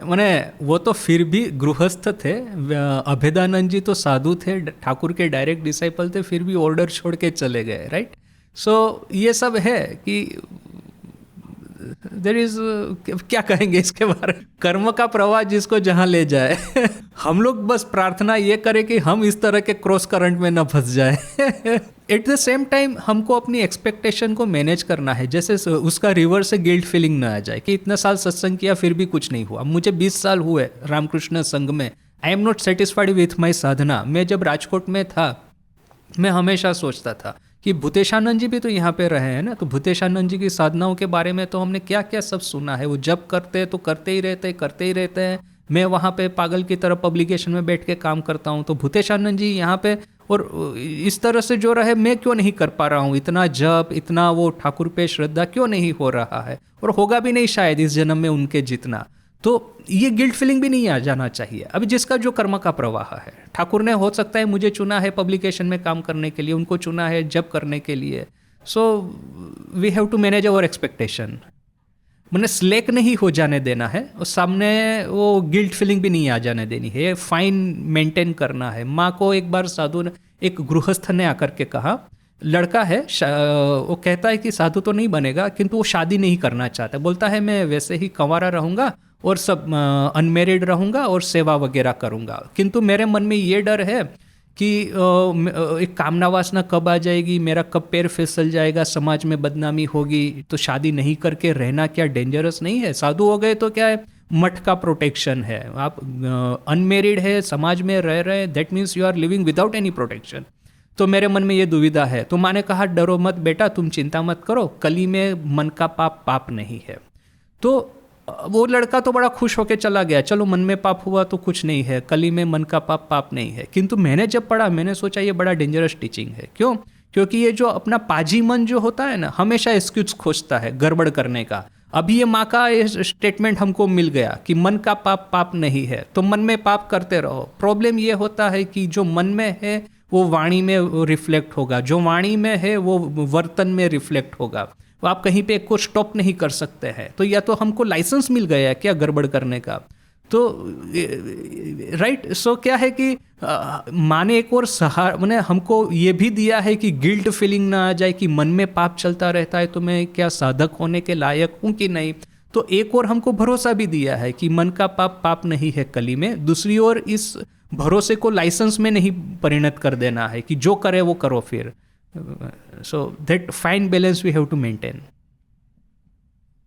मैंने वो तो फिर भी गृहस्थ थे, अभेदानंद जी तो साधु थे, ठाकुर के डायरेक्ट डिसाइपल थे, फिर भी ऑर्डर छोड़ के चले गए, राइट। सो ये सब है कि देर इज, क्या कहेंगे इसके बारे में, कर्म का प्रवाह जिसको जहां ले जाए। हम लोग बस प्रार्थना ये करें कि हम इस तरह के क्रॉस करंट में न फंस जाए। एट द सेम टाइम हमको अपनी एक्सपेक्टेशन को मैनेज करना है, जैसे उसका रिवर्स से गिल्ट फीलिंग ना आ जाए कि इतना साल सत्संग किया फिर भी कुछ नहीं हुआ। मुझे 20 साल हुए रामकृष्ण संघ में, I am not satisfied with my sadhana. मैं जब राजकोट में था, मैं हमेशा सोचता था कि भूतेशानंद जी भी तो यहाँ पे रहे हैं ना, तो भूतेशानंद जी की साधनाओं के बारे में तो हमने क्या क्या सब सुना है। वो जब करते हैं तो करते ही रहते हैं। मैं वहाँ पे पागल की तरह पब्लिकेशन में बैठ के काम करता हूँ, तो भूतेशानंद जी यहाँ पे और इस तरह से जो रहे, मैं क्यों नहीं कर पा रहा हूँ। इतना जप, इतना वो ठाकुर पे श्रद्धा क्यों नहीं हो रहा है, और होगा भी नहीं शायद इस जन्म में उनके जितना। तो ये गिल्ट फीलिंग भी नहीं आ जाना चाहिए। अभी जिसका जो कर्म का प्रवाह है, ठाकुर ने हो सकता है मुझे चुना है पब्लिकेशन में काम करने के लिए, उनको चुना है जब करने के लिए। So we have to manage our expectation. मैंने स्लेक नहीं हो जाने देना है, और सामने वो गिल्ट फीलिंग भी नहीं आ जाने देनी है, फाइन मेंटेन करना है। माँ को एक बार साधु ने, एक गृहस्थ ने आकर के कहा, लड़का है, वो कहता है कि साधु तो नहीं बनेगा, किंतु वो शादी नहीं करना चाहता। बोलता है मैं वैसे ही कंवारा रहूँगा और सब अनमेरिड रहूँगा और सेवा वगैरह करूँगा, किंतु मेरे मन में ये डर है कि एक कामना वासना कब आ जाएगी, मेरा कब पैर फिसल जाएगा, समाज में बदनामी होगी, तो शादी नहीं करके रहना क्या डेंजरस नहीं है। साधु हो गए तो क्या है, मठ का प्रोटेक्शन है। आप अनमेरिड है, समाज में रह रहे हैं, that means you are living without any protection. तो मेरे मन में ये दुविधा है। तो माँ ने कहा डरो मत बेटा, तुम चिंता मत करो, कली में मन का पाप पाप नहीं है। तो वो लड़का तो बड़ा खुश होकर चला गया, चलो मन में पाप हुआ तो कुछ नहीं है, कली में मन का पाप पाप नहीं है। किंतु मैंने जब पढ़ा, मैंने सोचा ये बड़ा डेंजरस टीचिंग है। क्यों? क्योंकि ये जो अपना पाजी मन जो होता है ना, हमेशा एक्सक्यूज खोजता है गड़बड़ करने का। अभी ये माँ का स्टेटमेंट हमको मिल गया कि मन का पाप पाप नहीं है, तो मन में पाप करते रहो। प्रॉब्लम ये होता है कि जो मन में है वो वाणी में रिफ्लेक्ट होगा, जो वाणी में है वो वर्तन में रिफ्लेक्ट होगा। आप कहीं पे को स्टॉप नहीं कर सकते हैं। तो या तो हमको लाइसेंस मिल गया है क्या गड़बड़ करने का, तो राइट। सो क्या है कि माँ ने एक और सहारा मैंने हमको ये भी दिया है कि गिल्ट फीलिंग ना आ जाए कि मन में पाप चलता रहता है तो मैं क्या साधक होने के लायक हूँ कि नहीं। तो एक और हमको भरोसा भी दिया है कि मन का पाप पाप नहीं है कली में। दूसरी ओर इस भरोसे को लाइसेंस में नहीं परिणत कर देना है कि जो करे वो करो फिर। So that fine balance we have to maintain.